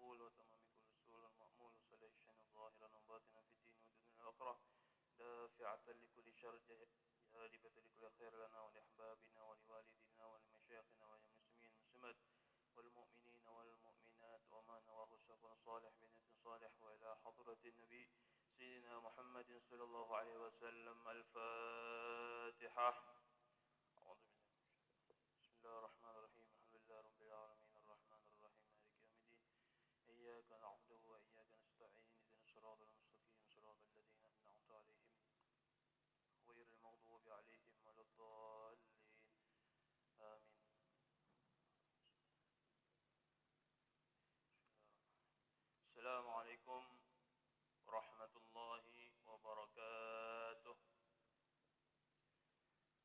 المقبول وتمام كل سور المأمول وسليشن ظاهرا وباطنا في الدين والدنيا والآخرة دافعة لكل شر جالبة لكل خير لنا ولأحبابنا ولوالدنا ولمشايخنا وللمسلمين والمسلمات والمؤمنين والمؤمنات وما نواه سلف صالح بنية صالح وإلى حضرة النبي سيدنا محمد صلى الله عليه وسلم. الفاتحة. بسم الله الرحمن الرحيم. الحمد لله رب العالمين الرحمن الرحيم مالك يوم الدين إياك نعبد وإياك نستعين اهدنا الصراط المستقيم صراط الذين أنعمت عليهم غير المغضوب عليهم ولا الضالين آمين. السلام عليكم ورحمة الله وبركاته.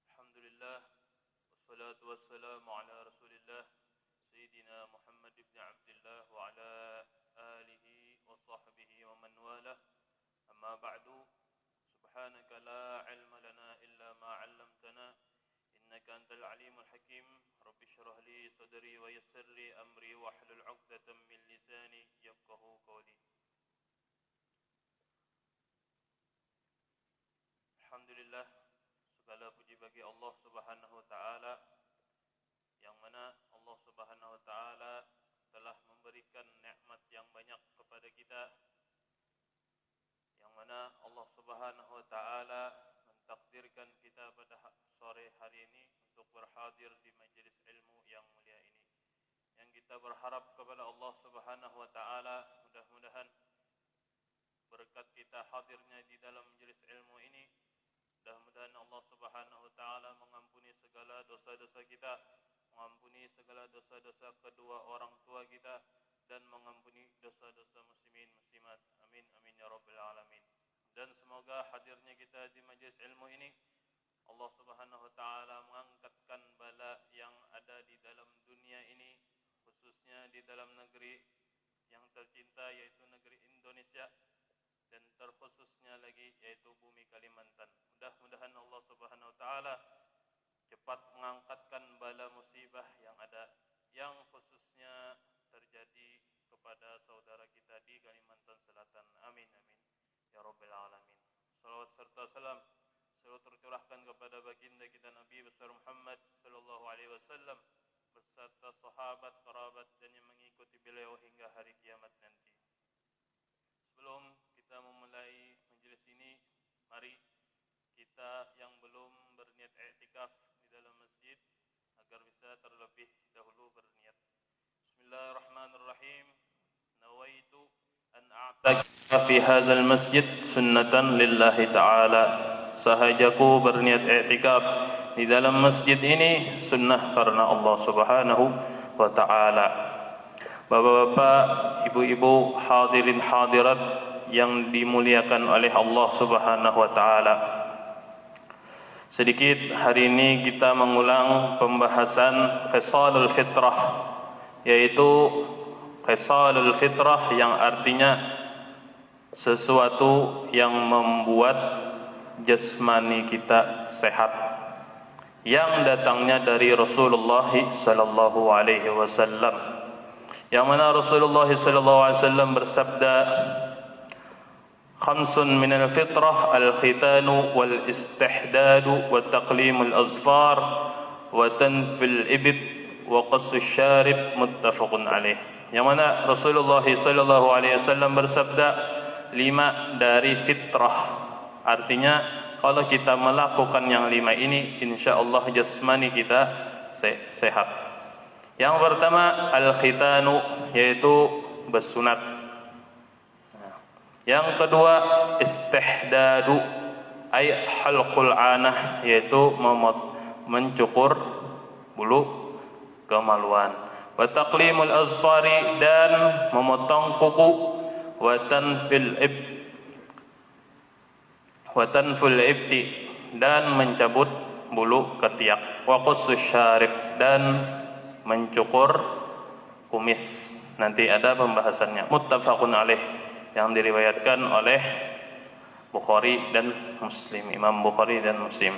الحمد لله والصلاة والسلام على رسول الله سيدنا محمد بن عبد الله وعلى آله وصحبه ومن والاه. أما بعد، سبحانك لا علم لنا إلا ما علمتنا إنك أنت العليم الحكيم. رب اشرح لي صدري ويسر لي أمري واحلل عقدة من لساني يفقه قولي. Alhamdulillah, segala puji bagi Allah Subhanahu wa taala, yang mana Allah Subhanahu wa taala telah memberikan nikmat yang banyak kepada kita, yang mana Allah Subhanahu wa taala mentakdirkan kita pada sore hari ini untuk berhadir di majelis ilmu yang mulia ini. Yang kita berharap kepada Allah Subhanahu wa taala, mudah-mudahan berkat kita hadirnya di dalam majelis ilmu ini, mudah-mudahan Allah Subhanahu wa taala mengampuni segala dosa-dosa kita, mengampuni segala dosa-dosa kedua orang tua kita, dan mengampuni dosa-dosa muslimin muslimat. Amin amin ya rabbil alamin. Dan semoga hadirnya kita di majelis ilmu ini, Allah Subhanahu wa taala mengangkatkan bala yang ada di dalam dunia ini, khususnya di dalam negeri yang tercinta yaitu negeri Indonesia, dan terkhususnya lagi yaitu bumi Kalimantan. Mudah-mudahan Allah Subhanahu wa taala cepat mengangkatkan bala musibah yang ada, yang khususnya terjadi kepada saudara kita di Kalimantan Selatan. Amin amin ya rabbil alamin. Salawat serta salam selalu tercurahkan kepada baginda kita Nabi besar Muhammad sallallahu alaihi wasallam beserta sahabat, kerabat, dan yang mengikuti beliau hingga hari kiamat nanti. Sebelum kita memulai majelis ini, mari kita yang belum berniat i'tikaf di dalam masjid agar bisa terlebih dahulu berniat. Bismillahirrahmanirrahim. Nawaitu an a'takifa fi hadzal masjid sunnatan lillahi ta'ala. Sahajaku berniat i'tikaf di dalam masjid ini sunnah karena Allah Subhanahu wa ta'ala. Bapak-bapak, ibu-ibu, hadirin hadirat yang dimuliakan oleh Allah Subhanahu wa taala. Sedikit hari ini kita mengulang pembahasan khisalul fitrah, yaitu khisalul fitrah yang artinya sesuatu yang membuat jasmani kita sehat, yang datangnya dari Rasulullah sallallahu alaihi wasallam, yang mana Rasulullah sallallahu alaihi wasallam bersabda, khamsun minal fitrah al-khitanu wal-istihdadu wa taqlimul azfar wa tanfil ibid wa qassus syarib, muttafaqun alaih. Yang mana Rasulullah sallallahu alaihi wasallam bersabda, 5 dari fitrah, artinya kalau kita melakukan yang 5 ini, insyaallah jasmani kita sehat. Yang pertama al-khitanu, yaitu bersunat. Yang kedua istihdadu, ay halqul anah, yaitu mencukur bulu kemaluan. Wa taqlimul azfari, dan memotong kuku. Wa tanful ibti, dan mencabut bulu ketiak. Wa qussus syarib, dan mencukur kumis. Nanti ada pembahasannya. Muttafaqun alaih, yang diriwayatkan oleh Bukhari dan Muslim, Imam Bukhari dan Muslim.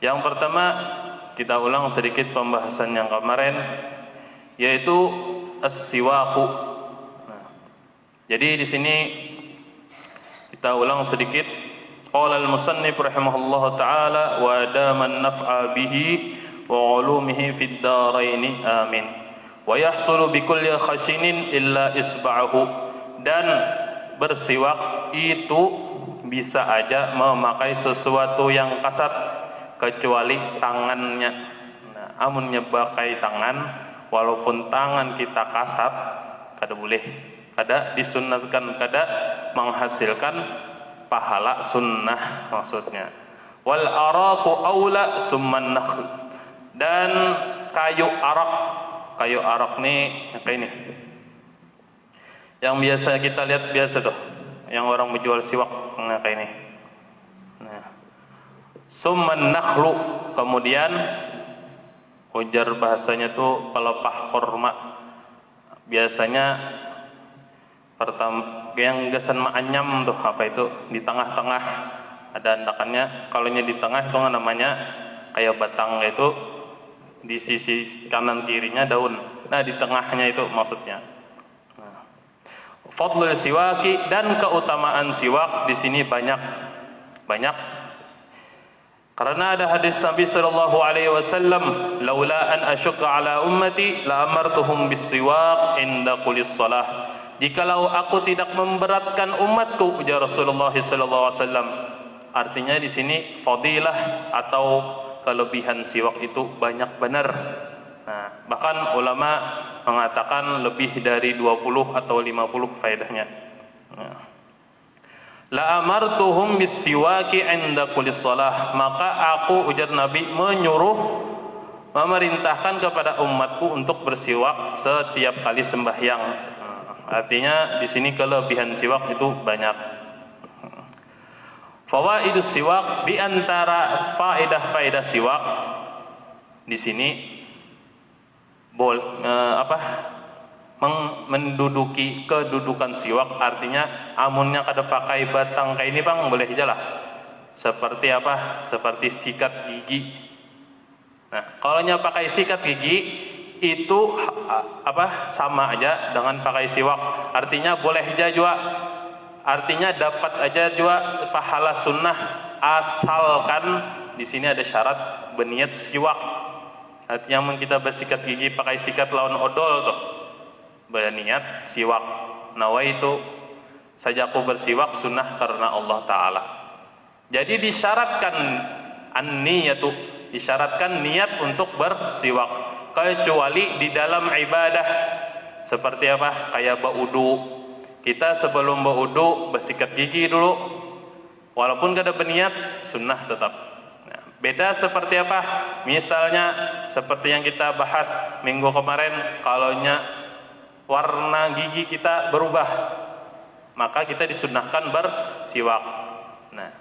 Yang pertama, kita ulang sedikit pembahasan yang kemarin, yaitu as-siwaqu. Nah, Jadi di sini kita ulang sedikit. Qala al-musannif rahimahullahu taala wa adaman naf'a bihi wa 'ulumihi fid dharain amin. Wa yahsulu bi kulli khashinin illa isba'ahu. Dan bersiwak itu bisa aja memakai sesuatu yang kasar kecuali tangannya. Nah, amunnya pakai tangan, walaupun tangan kita kasar, kada boleh, kada disunnatkan, kada menghasilkan pahala sunnah maksudnya. Wal araku aula summan nakhl. Dan kayu arak nih kayak ini. Yang biasa kita lihat biasa tuh, yang orang menjual siwak kayak ini. Nah, summan nakhlu, kemudian ujar bahasanya tuh pelepah korma. Biasanya pertama yang gasan ma'anyam tuh apa itu di tengah-tengah ada andakannya. Kalau di tengah itu namanya kayak batang itu, di sisi kanan kirinya daun. Nah, di tengahnya itu maksudnya. Nah, fadlul siwaki, dan keutamaan siwak di sini banyak. Karena ada hadis Nabi sallallahu alaihi wasallam, "Laula an asyqa ala ummati la amartuhum bis-siwak inda kulli shalah." Jikalau aku tidak memberatkan umatku, ujar Rasulullah sallallahu alaihi wasallam. Artinya di sini fadilah atau kelebihan siwak itu banyak benar. Nah, bahkan ulama mengatakan lebih dari 20 atau 50 faedahnya. Nah. La amartuhum bis-siwaki 'inda kulli shalah. Maka aku, ujar Nabi, memerintahkan kepada umatku untuk bersiwak setiap kali sembahyang. Artinya di sini kelebihan siwak itu banyak. Fawaidus siwak, di antara faedah-faedah siwak di sini menduduki kedudukan siwak, artinya amunnya kada pakai batang kayak ini bang, boleh aja lah. Seperti apa? Seperti sikat gigi. Nah, kalau nya pakai sikat gigi itu sama aja dengan pakai siwak. Artinya boleh aja juga. Artinya dapat aja juga pahala sunnah, asalkan di sini ada syarat berniat siwak. Artinya kita bersikat gigi pakai sikat lawan odol tuh, berniat siwak. Nawaitu saja aku bersiwak sunnah karena Allah Ta'ala. Jadi disyaratkan an-niyatu, disyaratkan niat untuk bersiwak. Kecuali di dalam ibadah. Seperti apa? Kayak berwudu. Kita sebelum berwudu bersikat gigi dulu. Walaupun kada berniat, sunnah tetap. Nah, beda seperti apa? Misalnya seperti yang kita bahas minggu kemarin, kalaunya warna gigi kita berubah, maka kita disunnahkan bersiwak. Nah,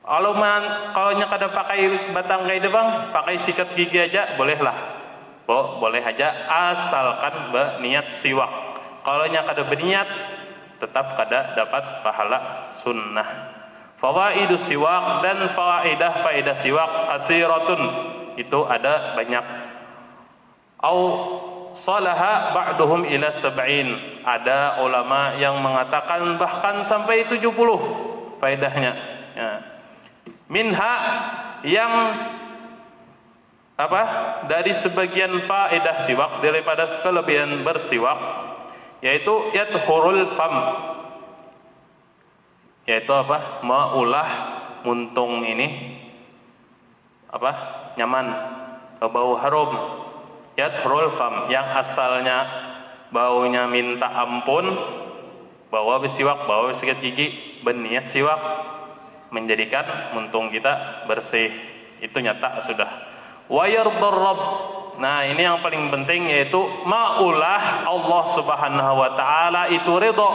kalau nya kada pakai batang kayak itu bang, pakai sikat gigi aja bolehlah. Boleh aja asalkan berniat siwak. Kalau nya kada berniat, tetap kada dapat pahala sunnah. Fawaidus siwak, dan faedah siwak asiratun, itu ada banyak. Au salaha ba'duhum ila sab'in. Ada ulama yang mengatakan bahkan sampai 70 faedahnya. Ya. Minha, yang dari sebagian faedah siwak, daripada kelebihan bersiwak, yaitu yathurul fam, yaitu maulah muntung ini nyaman, bau harum. Yathurul fam, yang asalnya baunya minta ampun, bawa bersiwak, bawa bersikat gigi, berniat siwak, menjadikan muntung kita bersih. Itu nyata sudah. Wa yardar rabb. Nah, ini yang paling penting, yaitu maulah Allah Subhanahu wa taala itu ridha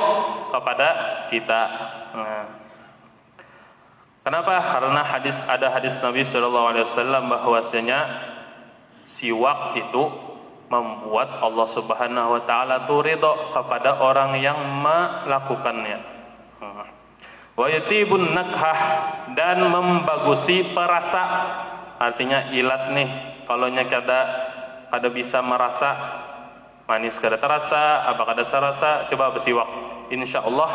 kepada kita. Nah, kenapa? Karena ada hadis Nabi sallallahu alaihi wasallam bahwasanya siwak itu membuat Allah Subhanahu wa taala itu ridha kepada orang yang melakukannya. Wa yutibun nakhah, dan membagusi perasa. Artinya ilat nih, kalau nya kada bisa merasa, manis kada terasa, apa kada serasa, coba bersiwak. Insya Allah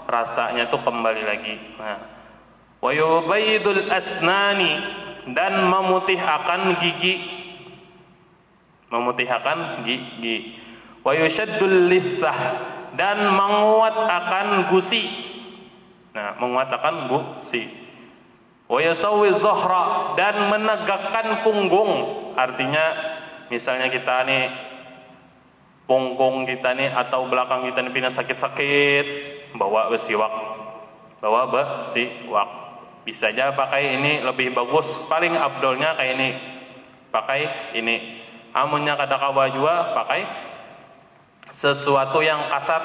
rasanya tuh kembali lagi. Nah, wa yubayyidul asnani, dan memutihkan gigi, memutihkan gigi. Wa yushaddul lithah, dan menguatkan gusi. Nah, menguatkan gusi. Wa yasawwi dhahra, dan menegakkan punggung. Artinya misalnya kita nih punggung kita nih atau belakang kita nih pindah sakit-sakit, bawa bersiwak, bawa bersiwak. Bisa aja pakai ini lebih bagus, paling abdolnya kayak ini, pakai ini. Amunnya kada kawa jua pakai sesuatu yang kasar.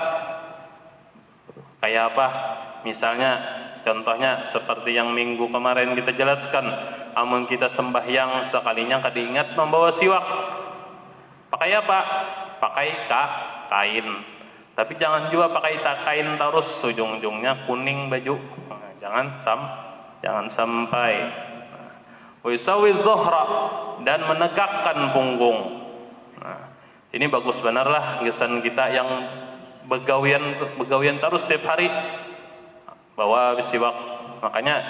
Kayak apa? Misalnya contohnya seperti yang minggu kemarin kita jelaskan, amun kita sembahyang sekalinya kada ingat membawa siwak, pakai apa? Pakai kain. Tapi jangan juga pakai kain terus ujung-ujungnya kuning baju. Nah, jangan sampai. Wa yusawi dhuhra, dan menegakkan punggung. Nah, ini bagus benar lah gesan kita yang begawian terus setiap hari bawa siwak. Makanya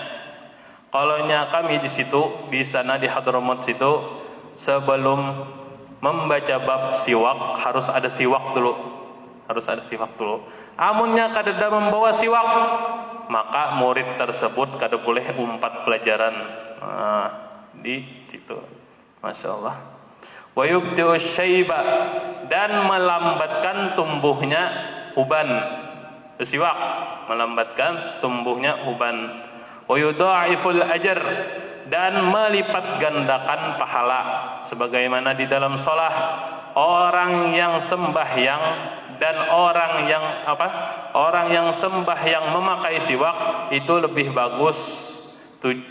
kalaunya kami di situ, di sana di Hadramaut situ, sebelum membaca bab siwak harus ada siwak dulu. Harus ada siwak dulu. Amunnya kada membawa siwak, maka murid tersebut kada boleh umpat pelajaran. Nah, di situ. Masya Allah. Wa yubdi'u syaiba, dan melambatkan tumbuhnya uban. Siwak melambatkan tumbuhnya uban. Wa yudha'iful ajr, dan melipat gandakan pahala. Sebagaimana di dalam sholat, orang yang sembahyang dan orang yang sembahyang memakai siwak itu lebih bagus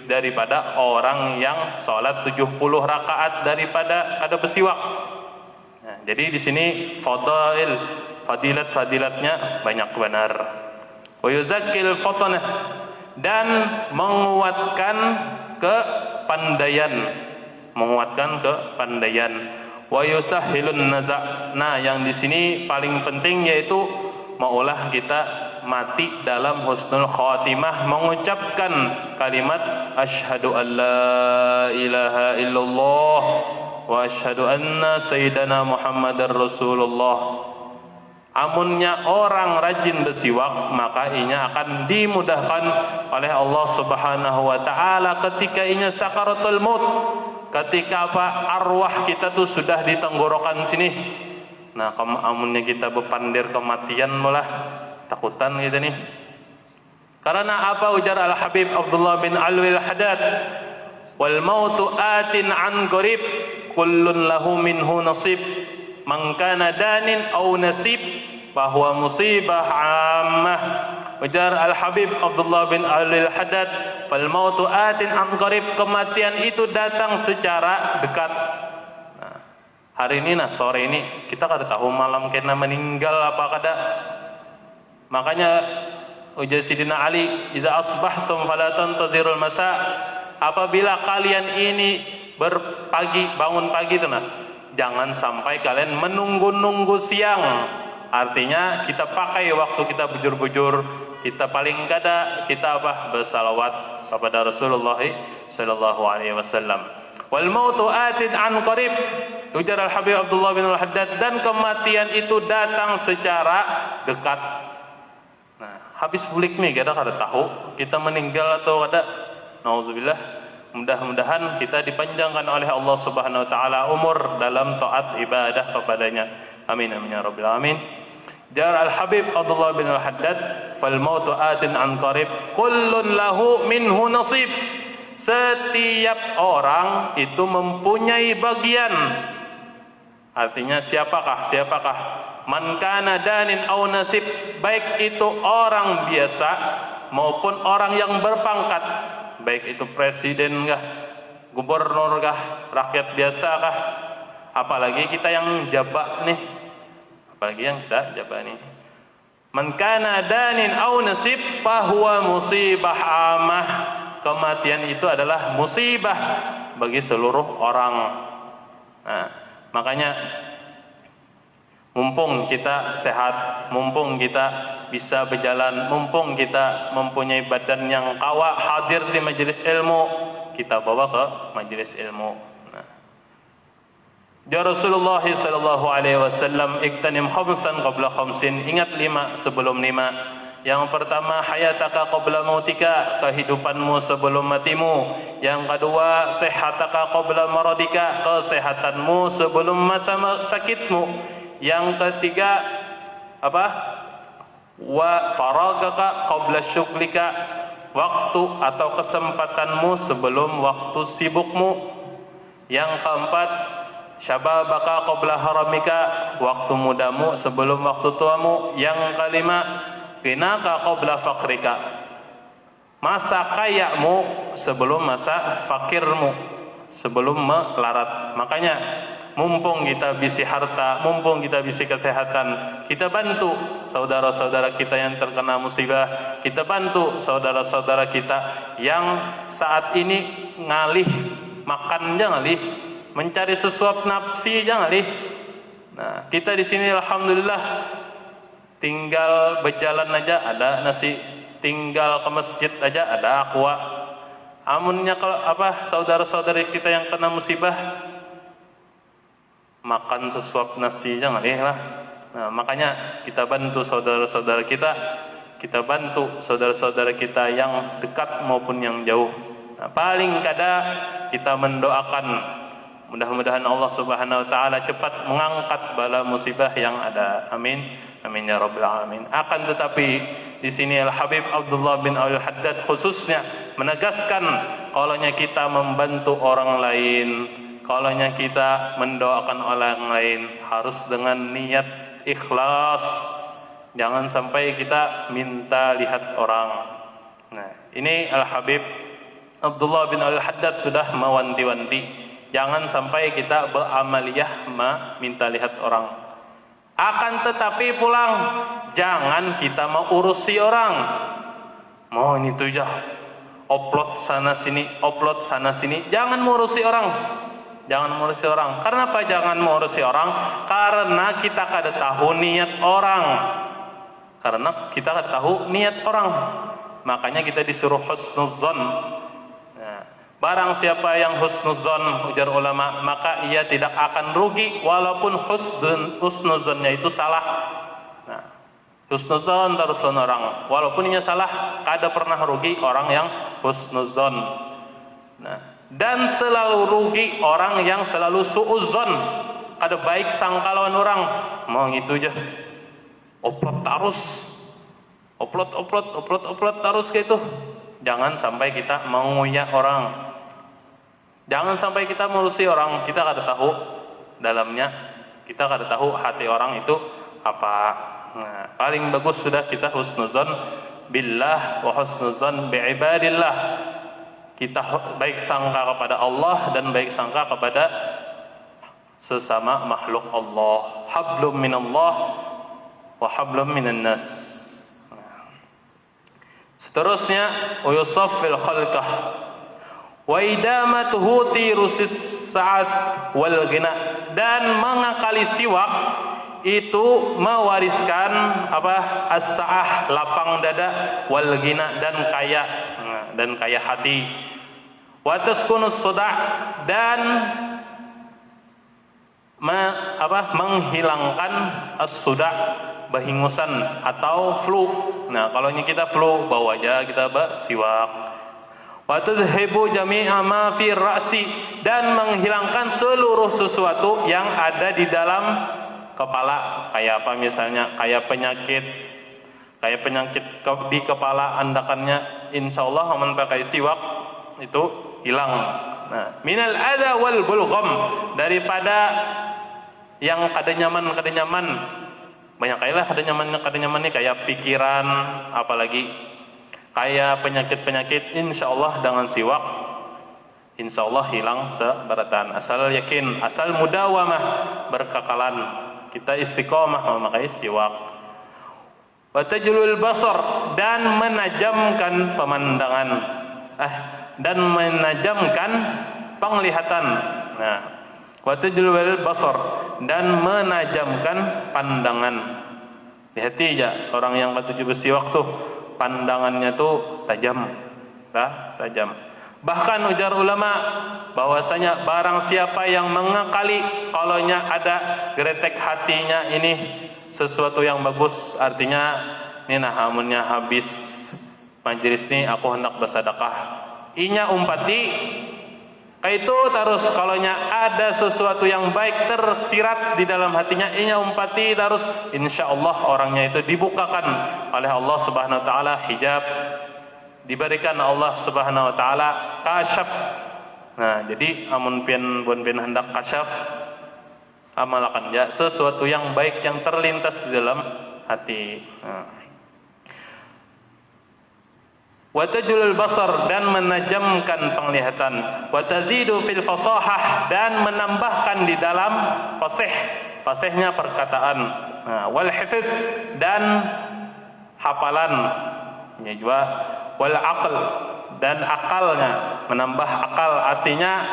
daripada orang yang sholat 70 rakaat daripada ada bersiwak. Nah, jadi di sini fadilat-fadilatnya banyak benar. Wa yuzakkil fatanah, dan menguatkan kepandaian, wa yusahhilun naza'. Nah, yang di sini paling penting yaitu maulah kita mati dalam husnul khatimah, mengucapkan kalimat asyhadu an la ilaha illallah wa asyhadu anna sayyidana Muhammadar Rasulullah. Amunnya orang rajin bersiwak, maka inya akan dimudahkan oleh Allah Subhanahu wa taala ketika inya sakaratul maut. Ketika arwah kita tuh sudah di tenggorokan sini. Nah, amunnya kita berpandir kematian malah takutan gitu nih. Karena apa, ujar Al-Habib Abdullah bin Alwi Al-Haddad, wal mautu atin an qarib kullun lahu minhu nasib, man kana danin aw nasib bahwa musibah ammah. Ujar Al-Habib Abdullah bin Alwi Al-Haddad, fal mautu atin an qarib, kematian itu datang secara dekat. Nah, hari ini sore ini kita kada tahu malam kena meninggal apa kada. Makanya ujar Sidina Ali, idza asbahtum fala tantazirul masa, apabila kalian ini bangun pagi itu jangan sampai kalian menunggu-nunggu siang. Artinya kita pakai waktu kita bujur-bujur, kita paling kada kita bersalawat kepada Rasulullah sallallahu alaihi wasallam. Wal mautu atin an qarib, ujar Al-Habib Abdullah bin Al-Haddad, dan kematian itu datang secara dekat. Nah, habis bulik nih kita kada tahu kita meninggal atau kada. Nauzubillah. Mudah-mudahan kita dipanjangkan oleh Allah Subhanahu wa taala umur dalam taat ibadah kepadanya. Amin amin ya rabbil alamin. Jar Al-Habib Abdullah bin Al-Haddad, fal mautu atin an qarib kullun lahu minhu nasib. Setiap orang itu mempunyai bagian. Artinya siapakah? Man kana danin aw nasib, baik itu orang biasa maupun orang yang berpangkat, baik itu presiden kah, gubernur kah, rakyat biasa kah, apalagi kita yang jabak nih, man kana danin aw nasib fahuwa musibah amah, kematian itu adalah musibah bagi seluruh orang. Nah, makanya Mumpung kita sehat, mumpung kita bisa berjalan, mumpung kita mempunyai badan yang kawa, hadir di majelis ilmu, kita bawa ke majelis ilmu. Nah. Ya Rasulullah sallallahu alaihi wasallam, iktanim khamsan qabla khamsin, ingat 5 sebelum 5. Yang pertama, hayataka qabla mautika, kehidupanmu sebelum matimu. Yang kedua, sehataka qabla maradika, kesehatanmu sebelum masa sakitmu. Yang ketiga, apa? Wa faragaka qabla syughlika, waktu atau kesempatanmu sebelum waktu sibukmu. Yang keempat, syababaka qabla haramika, waktu mudamu sebelum waktu tuamu. Yang kelima, ginaka qabla fakrika, masa kayamu sebelum masa fakirmu, sebelum melarat. Makanya mumpung kita bisi harta, mumpung kita bisi kesehatan, kita bantu saudara-saudara kita yang terkena musibah, kita bantu saudara-saudara kita yang saat ini ngalih makan, jangan ngalih mencari sesuap nafsi, jangan ngalih. Nah, kita di sini alhamdulillah tinggal berjalan aja ada nasi, tinggal ke masjid aja ada aqua. Amunnya kalau apa saudara-saudari kita yang kena musibah makan sesuap nasi jangan lah. Nah, makanya kita bantu saudara-saudara kita bantu saudara-saudara kita yang dekat maupun yang jauh. Nah, paling kada kita mendoakan mudah-mudahan Allah Subhanahu wa taala cepat mengangkat bala musibah yang ada. Amin. Amin ya rabbal alamin. Akan tetapi di sini Al Habib Abdullah bin Al Haddad khususnya menegaskan kalaunya kita membantu orang lain, kalaunya kita mendoakan orang lain harus dengan niat ikhlas. Jangan sampai kita minta lihat orang. Nah, ini Al Habib Abdullah bin Al Haddad sudah mewanti-wanti, jangan sampai kita beramaliyah minta lihat orang. Akan tetapi pulang, jangan kita mau urusi orang. Mau ini tuh ya, upload sana sini, jangan mengurusi orang. Jangan mengurusi orang. Karena apa jangan mengurusi orang? Karena kita kada tahu niat orang. Makanya kita disuruh husnuzon. Barang siapa yang husnuzon, ujar ulama, maka ia tidak akan rugi walaupun husnuzonnya itu salah. Nah, husnuzon terus orang, walaupun ia salah, kada pernah rugi orang yang husnuzon. Nah, dan selalu rugi orang yang selalu suuzon, kada baik sangka lawan orang. Mau gitu aja, upload terus kayak itu. Jangan sampai kita menguyak orang. Jangan sampai kita mengurusi orang, kita kada tahu dalamnya, kita kada tahu hati orang itu apa. Nah, paling bagus sudah kita husnuzon billah wa husnuzon bi'ibadillah. Kita baik sangka kepada Allah dan baik sangka kepada sesama makhluk Allah. Hablum minallah wa hablum minan nas. Seterusnya, uyusaffil khalqah wa idamatuhu tirusis sa'ad wal ghina, dan mengakali siwak itu mewariskan apa? As-sa'ah, lapang dada, wal ghina, dan kaya hati. Wa taskunus suda', dan menghilangkan as-suda', bahingusan atau flu. Nah, kalau ini kita flu, bawa aja kita siwak. Wa tadhhibu jami'a ma fi ra'si, dan menghilangkan seluruh sesuatu yang ada di dalam kepala. Kayak apa misalnya? Kayak penyakit di kepala andakannya, insyaallah aman pakai siwak itu hilang. Nah, minal adza wal bulgham, daripada yang kada nyaman. Banyak kali lah kada nyaman nih, kayak pikiran, apalagi kayak penyakit insyaallah dengan siwak insyaallah hilang seberatan. Asal yakin, asal mudawamah, berkekalan, kita istiqomah memakai siwak. Wa tajlul basar, dan menajamkan pemandangan, dan menajamkan penglihatan. Nah, Wa tajlul basar, dan menajamkan pandangan. Hati-hati ya orang yang ketujuh bersiwak tuh pandangannya tuh tajam, tajam. Bahkan ujar ulama bahwasanya barang siapa yang mengakali kalaunya ada gretek hatinya ini sesuatu yang bagus, artinya ini nah amunnya habis majelis ini aku hendak bersedekah. Inya umpati itu terus kalaunya ada sesuatu yang baik tersirat di dalam hatinya, inya umpati terus, insyaallah orangnya itu dibukakan oleh Allah Subhanahu wa taala hijab, diberikan Allah Subhanahu wa taala kasyaf. Nah, jadi amun pian hendak kasyaf amalkan ya sesuatu yang baik yang terlintas di dalam hati. Wa tajlul basar, dan menajamkan penglihatan. Wa tazidu fil fasahah, dan menambahkan di dalam fasihnya perkataan. Wal hifz, dan hafalan. Ya juga wal aql, dan akalnya, menambah akal, artinya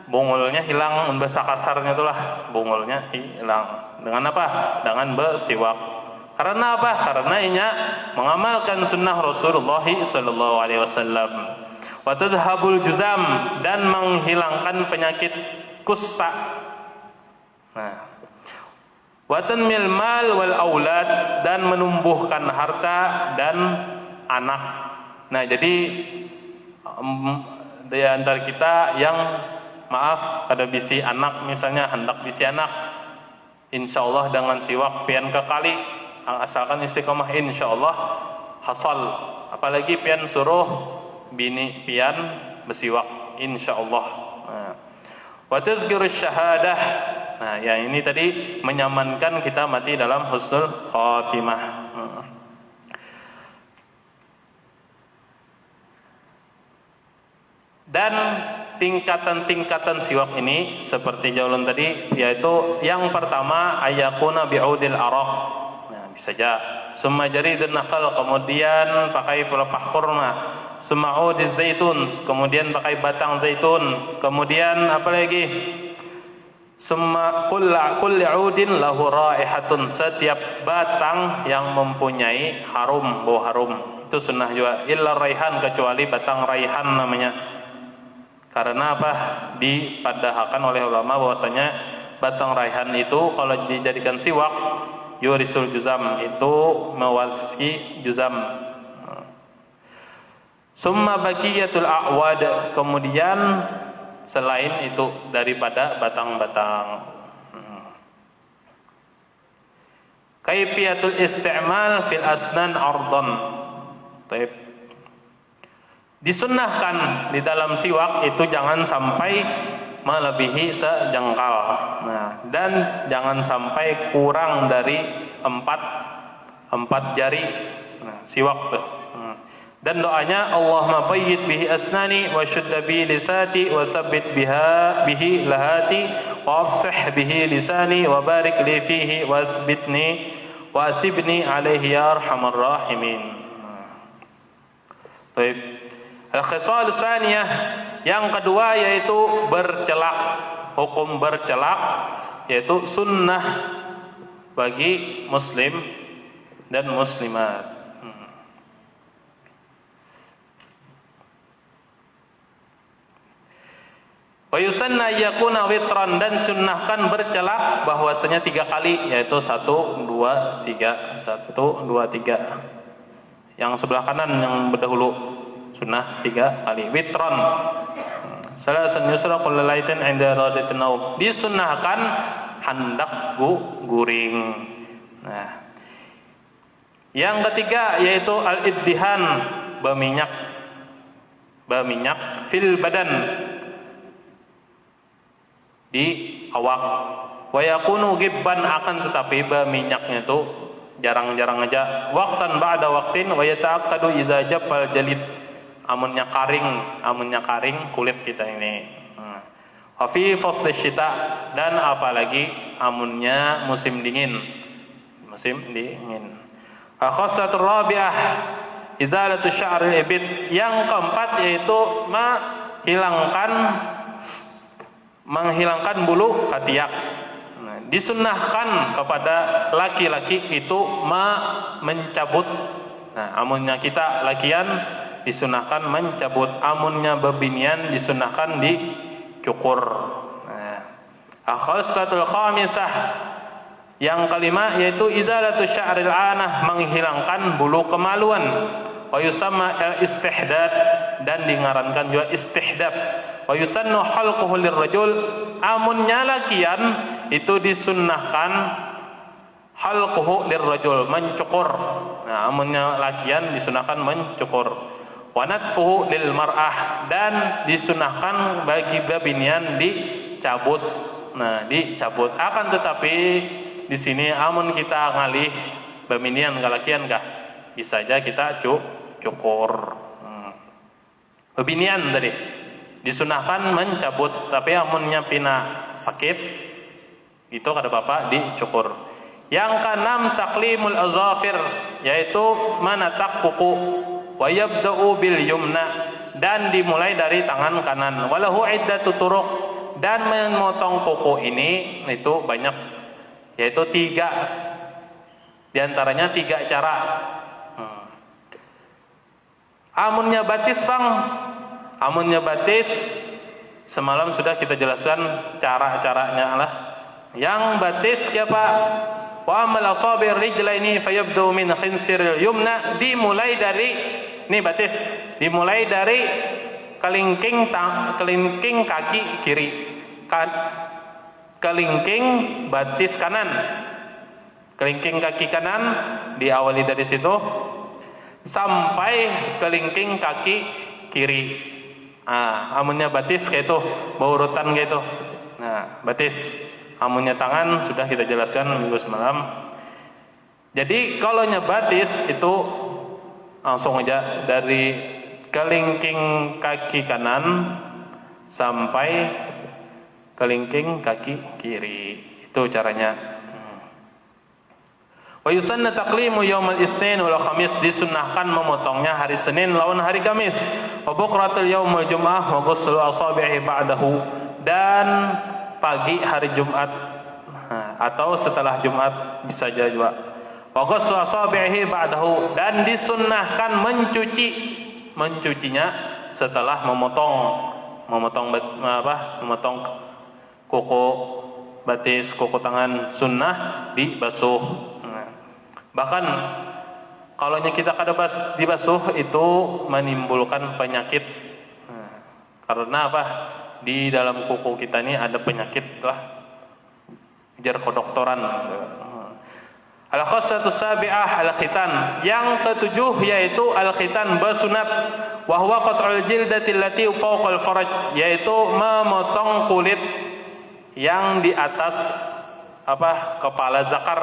bungulnya hilang, bahasa kasarnya itulah bungulnya hilang. Dengan apa? Dengan bersiwak. Karena apa? Karena inya mengamalkan sunnah Rasulullah sallallahu alaihi wasallam. Wa tazhabul juzam, dan menghilangkan penyakit kusta. Nah, wa tanmil mal wal aulad, dan menumbuhkan harta dan anak. Nah, jadi di antara kita yang maaf ada bisi anak, misalnya hendak bisi anak, insyaallah dengan siwak pian kekali, asalkan istiqomah insyaallah hasal. Apalagi pian suruh bini pian bersiwak insyaallah. Wa tazkirus syahadah. Nah, yang ini tadi menyamankan kita mati dalam husnul khatimah. Dan tingkatan-tingkatan siwak ini seperti jaulun tadi, yaitu yang pertama ayakuna bi'udil araq. Nah, bisa saja summa jaridun nakal, kemudian pakai pelepah kurma, summa udiz zaitun, kemudian pakai batang zaitun, kemudian apa lagi, summa kulli udin lahu raihatun, setiap batang yang mempunyai harum, bau harum. Itu sunnah juga, illa raihan, kecuali batang raihan namanya. Karena apa? Dipadahkan oleh ulama bahwasanya batang raihan itu kalau dijadikan siwak yurisul juzam, itu mewarisi juzam. Summa baqiyatul a'wad, kemudian selain itu daripada batang-batang. Kaifiyatul isti'mal fil asnan ardan. Baik. Disunnahkan di dalam siwak itu jangan sampai melebihi sejengkal. Nah, dan jangan sampai kurang dari empat jari. Nah, siwak tuh. Dan doanya Allahumma bayyid bihi asnani wa syudda bihi lisati wa tsabbit bihi lahati wa afsih bihi lisani wa barik li fihi wa tsbitni wa asibni alaihi ya arhamar rahimin. Baik. Al-khisal tsaniyah, yang kedua yaitu bercelak. Hukum bercelak yaitu sunnah bagi muslim dan muslimat. Wa yusanna yakuna witran, dan sunnahkan bercelak bahwasanya 3 kali, yaitu 1, 2, 3, 1, 2, 3. Yang sebelah kanan yang berdahulu sunnah 3 kali witron. Salasan yusra kullu laitin 'inda radatin naum, disunnahkan hendak guring. Nah, yang ketiga yaitu al-iddihan, berminyak fil badan, di awak. Wa yakunu gibban, akan tetapi berminyaknya itu jarang-jarang aja. Waqtan ba'da waqtin wa yata'akkadu idza jaffal jalid, amunnya karing kulit kita ini. Fi fasl syita, dan apalagi amunnya musim dingin. Khassatur rabi'ah izalatu sya'ril ibid, yang keempat yaitu menghilangkan menghilangkan bulu ketiak. Nah, disunnahkan kepada laki-laki itu mencabut. Nah, amunnya kita lakian disunahkan mencabut, amunnya bebinian disunahkan dicukur. Nah, akhassatul khamisah, yang kelima yaitu izalatu sya'ril anah, menghilangkan bulu kemaluan. Wa yusamma al-istihdad, dan dingarankan juga istihdab. Wa yusannu halquhu lirrajul, amunnya lakian itu disunnahkan halquhu lirrajul, mencukur. Nah, amunnya lakian disunahkan mencukur. Wa natfuhu lil mar'ah, dan disunahkan bagi babinian dicabut. Nah, dicabut. Akan tetapi di sini amun kita ngalih babinian kalakian kah, bisa aja kita cukur. Babinian tadi disunahkan mencabut, tapi amunnya pina sakit itu kata bapak dicukur. Yang keenam taklimul azafir, yaitu menatak kuku. Wa yabda'u bil yumna, dan dimulai dari tangan kanan. Walahu iddatu turuq, dan memotong kuku ini itu banyak, yaitu 3. Di antaranya 3 cara. Amunnya batis bang, amunnya batis semalam sudah kita jelaskan cara-caranya lah. Yang batis siapa? Wa amal asabi rijlaini fayabdu min khinsiril yumna, dimulai dari ini batis, dimulai dari kelingking kaki kiri, kelingking batis kanan, kelingking kaki kanan diawali dari situ sampai kelingking kaki kiri. Amunnya batis kayak itu, baurutan kayak itu. Nah, batis. Amunnya tangan sudah kita jelaskan minggu semalam. Jadi kalau batis itu langsung aja dari kelingking kaki kanan sampai kelingking kaki kiri. Itu caranya. Wa yusanna taqlimu yaumal isnin wal khamis, disunnahkan memotongnya hari Senin lawan hari Kamis. Wa bukratul yaumul jum'ah wa ghuslu asabi'i ba'dahu, dan pagi hari Jumat atau setelah Jumat bisa juga. Wa ghuslu asabi'i ba'dahu, dan disunnahkan mencucinya setelah memotong kuku batis, kuku tangan, sunnah dibasuh. Bahkan kalau kita kada dibasuh itu menimbulkan penyakit. Karena apa? Di dalam kuku kita ini ada penyakit lah. Jar kedokteran. Al-khassatu sabi'ah al-khitan. Yang ketujuh yaitu al-khitan basunat. Wa huwa qat'ul jildati allati fawqal faraj, yaitu memotong kulit yang di atas kepala zakar.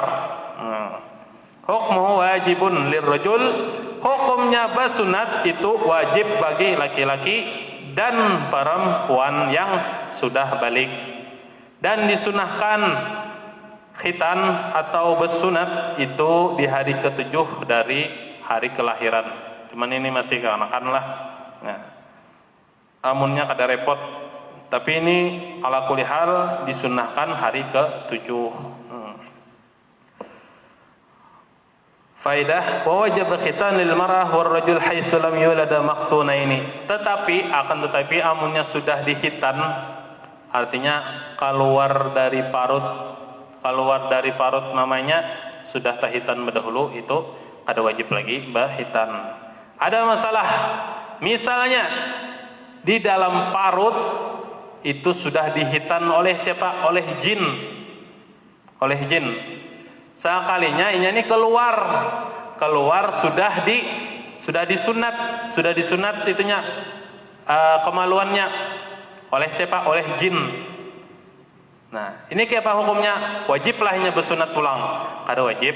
Hukmuhu wajibun lirrajul, hukumnya basunat itu wajib bagi laki-laki dan perempuan yang sudah balik. Dan disunahkan khitan atau basunat itu di hari ke-7 dari hari kelahiran. Cuman ini masih keanakan lah. Nah, amunnya kada repot. Tapi ini ala kulli hal disunahkan hari ke-7. Faidah wa wajib khitan lil mar'ah war rajul haitsu lam yulada maqtunaini. Tetapi amunnya sudah dihitan, artinya keluar dari parut mamanya sudah tahitan berdahulu, itu ada wajib lagi bahitan. Ada masalah, misalnya di dalam parut itu sudah dihitan oleh siapa? Oleh jin. Sekalinya ini keluar sudah disunat itunya kemaluannya oleh siapa? Oleh jin. Nah, ini kayak apa hukumnya? Wajiblah ini bersunat pulang. Kada wajib.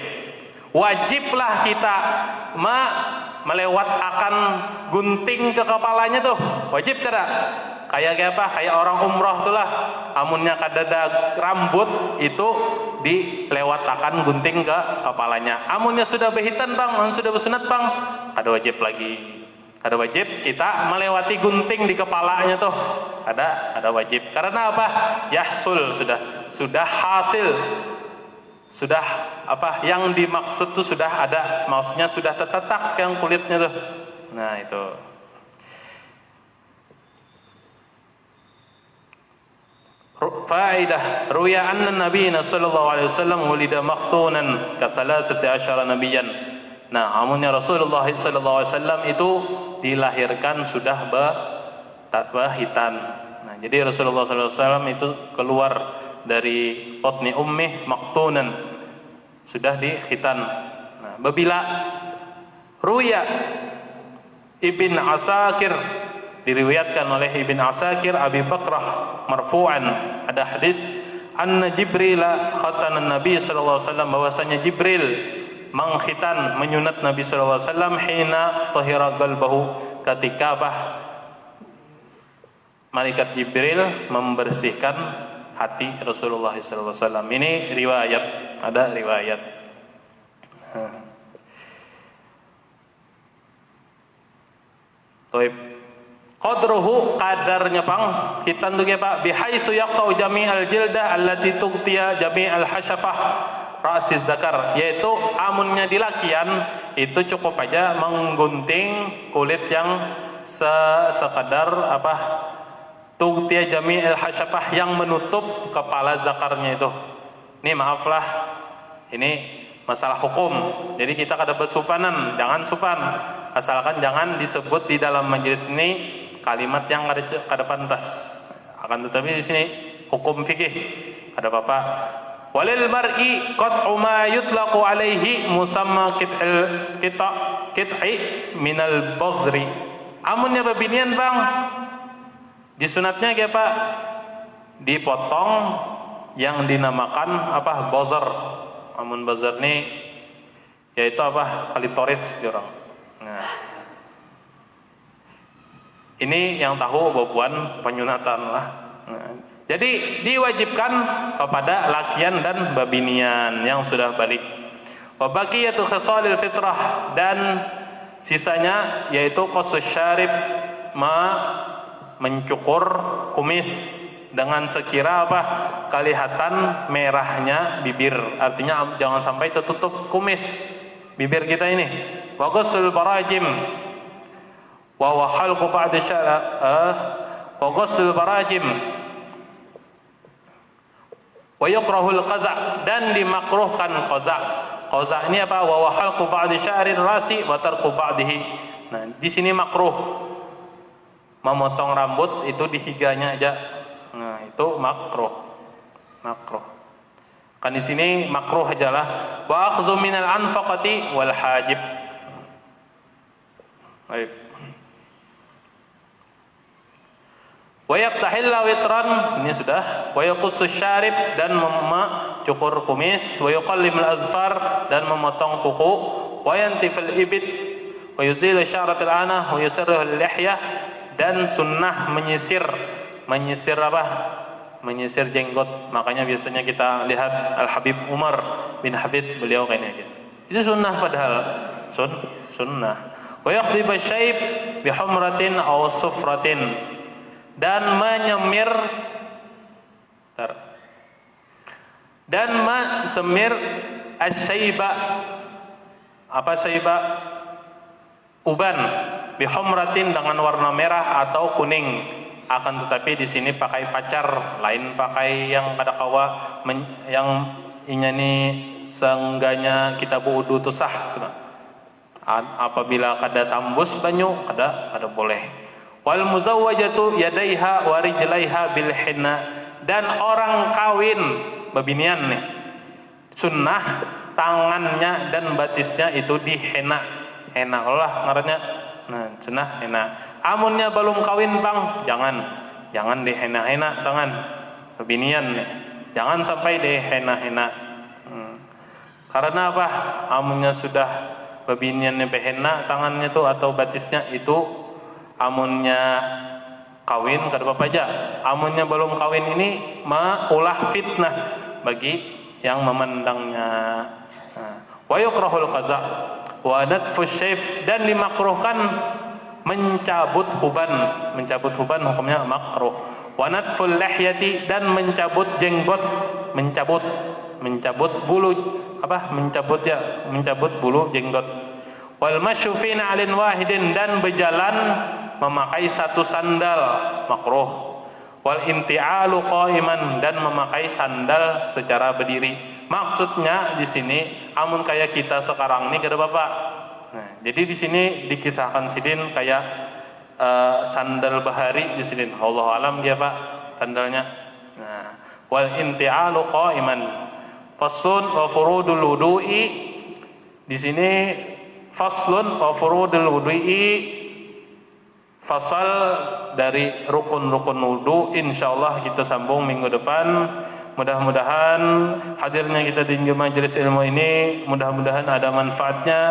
Wajiblah kita melewat akan gunting ke kepalanya tuh. Wajib kada? Kayak apa? Kayak orang umroh tuh lah. Amunnya kada ada rambut itu dilewatakan gunting ke kepalanya. Amunnya sudah behitan bang, sudah bersunat bang, kada wajib lagi. Kada wajib kita melewati gunting di kepalanya tuh. Ada wajib. Karena apa? Yahsul sudah hasil. Sudah apa? Yang dimaksud tuh sudah ada. Maksudnya sudah tertetak yang kulitnya tuh. Nah, itu. Faedah ruya anna nabiyina sallallahu alaihi wasallam wulida makhtunan ka 13 nabiyyan. Nah, amunnya Rasulullah sallallahu alaihi wasallam itu dilahirkan sudah bahitan. Nah, jadi Rasulullah sallallahu alaihi wasallam itu keluar dari batni ummih maktunan, sudah dikhitan. Nah, babila ruya Ibn Asakir, diriwayatkan oleh Ibn Asakir Abi Bakrah marfu'an, ada hadis anna Jibril khatanan Nabi sallallahu alaihi wasallam, bahwasanya Jibril mengkhitan menyunat Nabi sallallahu alaihi wasallam hina tahira qalbahu, ketika malaikat Jibril membersihkan hati Rasulullah sallallahu alaihi wasallam. Ini riwayat, ada riwayat. Toib qadruhu, kadarnya pang hitan tuh Pak, bihaisu yaqtau jami'al jildah allati tughtiya jami'al hasyafah ra'siz zakar, yaitu amunnya di lakian itu cukup aja menggunting kulit yang sekadar tughtiya jami'al hasyafah, yang menutup kepala zakarnya itu. Ini maaflah, ini masalah hukum. Jadi kita kada bersupanan, jangan supan. Asalkan jangan disebut di dalam majelis ini kalimat yang kada pantas. Akan tetapi di sini hukum fikih ada apa-apa. Walil mar'i qat'u ma yutlaqu alaihi musamma qit'i minal baghri. Amunnya babinian Bang, disunatnya kayak Pak, dipotong yang dinamakan bazar. Amun bazar ini yaitu klitoris orang. Nah, ini yang tahu babuan penyunatan lah. Nah, jadi diwajibkan kepada lakian dan babinian yang sudah balik. Wa baqiyatul khisalil fitrah, dan sisanya yaitu qassus syarib, mencukur kumis dengan sekira kelihatan merahnya bibir, artinya jangan sampai tertutup kumis bibir kita ini. Wa ghusl barajim wa huwa halqu ba'd wa ghusl barajim wa yukrahul qaza', dan dimakruhkan qaza'. Qaza' ini wa huwa halqu ba'd sya'rir rasi wa tarku ba'dihi. Nah, di sini makruh memotong rambut itu di higanya aja. Nah, itu makruh. Kan di sini makruh ajalah wa akhdhu minal anfaqati wal hajib. Baik. Wa yaqtahilla witran, ini sudah. Wa yaqussu syarib, dan cukur kumis. Wa yuqallimul azfar, dan memotong kuku. Wa yantifil ibit wa yuzilu sya'ratil anah wa yusirruhu lihyah, dan sunnah menyisir jenggot. Makanya biasanya kita lihat Al Habib Umar bin Hafid, beliau kayaknya gitu. Itu sunnah, padahal sunnah. Wa yakhdhiba syayb bi humratin aw sufratin, dan menyemir asyaiba, syaiba, uban, bi humratin, dengan warna merah atau kuning. Akan tetapi di sini pakai pacar, lain pakai yang kada kawa yang ini seenggaknya kita wudu tu sah. Apabila kada tambus banyu kada boleh. Wal muzawwajatu yadaiha wa rijlaiha bil hinna, dan orang kawin babinian nih sunnah tangannya dan batisnya itu di henna. Henna Allah ngarannya. Nah, sunnah henna. Amunnya belum kawin Bang, jangan di henna tangan babinian nih. Jangan sampai di henna. Karena amunnya sudah babiniannya behena tangannya tuh atau batisnya itu, amunnya kawin kada apa aja. Amunnya belum kawin ini ulah fitnah bagi yang memandangnya. Wa yukrahul qaza' wa nadfu syayb, dan dimakruhkan mencabut huban hukumnya makruh. Wa natful lihyati, dan mencabut jenggot, mencabut bulu mencabut bulu jenggot. Wal masyu fi na'lin wahidin, dan berjalan memakai satu sandal makruh. Wal inti'alu qa'iman, dan memakai sandal secara berdiri. Maksudnya di sini amun kayak kita sekarang ini kada Bapak. Nah, jadi di sini dikisahkan sidin kayak sandal bahari di sini. Allah alam dia Pak sandalnya. Nah, wal inti'alu qa'iman. Faslun wa furudul wudu'i. Di sini faslun wa furudul wudu'i, fasal dari rukun-rukun wudu. Insyaallah kita sambung minggu depan. Mudah-mudahan hadirnya kita di majelis ilmu ini mudah-mudahan ada manfaatnya,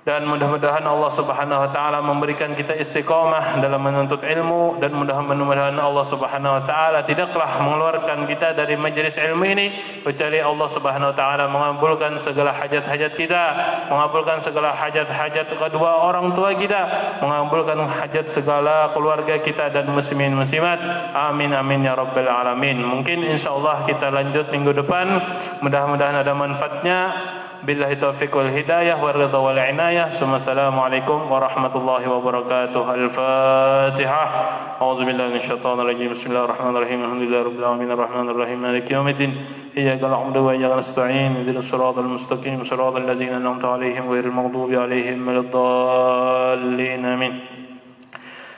dan mudah-mudahan Allah Subhanahu wa taala memberikan kita istiqomah dalam menuntut ilmu, dan mudah-mudahan Allah Subhanahu wa taala tidaklah mengeluarkan kita dari majelis ilmu ini kecuali Allah Subhanahu wa taala mengabulkan segala hajat-hajat kita, mengabulkan segala hajat-hajat kedua orang tua kita, mengabulkan hajat segala keluarga kita dan muslimin muslimat. Amin amin ya rabbal alamin. Mungkin insyaallah kita lanjut minggu depan, mudah-mudahan ada manfaatnya. Billahi taufiq wal hidayah wal ridha wal inayah. Assalamualaikum warahmatullahi wabarakatuh. Al-Fatihah. A'udzu billahi minasyaitonir rajim. Bismillahirrahmanirrahim. Alhamdulillahirabbil alamin arrahmanir rahim maliki yaumiddin. Iyyaka na'budu wa iyyaka nasta'in. Ihdinas siratal mustaqim. Siratal ladzina an'amta 'alaihim ghairil maghdubi 'alaihim waladdallin. Amin.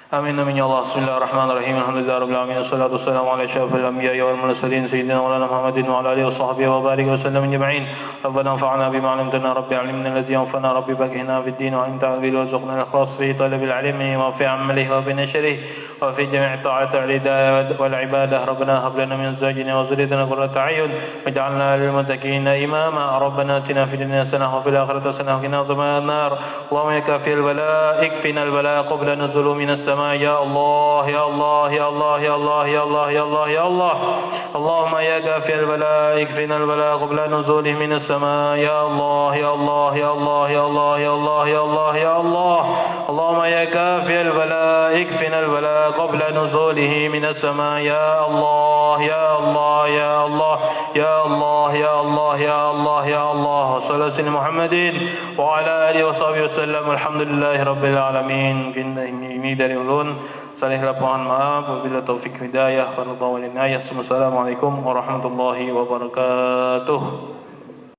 Amin amin ya Allah. Bismillahirrahmanirrahim. Alhamdulillahirabbil alamin. Wassalatu wassalamu ala asyrafil anbiya'i wal mursalin sayyidina Maulana Muhammadin wa ala alihi washabbihi wa barik wa sallam ajma'in. Rabbana anfa'na bima 'allamtana rabbi 'allimna alladhi yanfa'una rabbi baghina fid din wa anta bil warzuqna al-ikhlas fi talabil 'ilmi wa fi 'amalihi wa bi nashrihi wa fi jami' ta'ati al-hidayah wal 'ibadah. Rabbana hab lana min azwajina wa dhurriyyatina qurrata a'yun waj'alna lil muttaqina imama. Rabbana atina fid dunya hasanah wa fil akhirati hasanah wa qina adhaban nar. Allahumma ya kafil bala ikfina al-bala qabla nuzuli minas ya Allah ya Allah ya Allah ya Allah ya Allah ya Allah ya Allah. Allahumma ya kafi al-bala ikfina al-bala qabla nuzulih minas sama. Ya Allah ya Allah ya Allah ya Allah ya Allah ya Allah ya Allah. Allahumma ya kafi al-bala ikfina al-bala qabla nuzulih minas sama. Ya Allah ya Allah ya Allah ya Allah ya Allah ya Allah ya Allah. Sallallahu alaihi Muhammadin wa ala alihi wa sahbihi wasallam. Alhamdulillahi rabbil alamin. Ini dari ulun salih mohon maaf, wabillahi taufik hidayah wa ridha wal inayah. Assalamualaikum warahmatullahi wabarakatuh.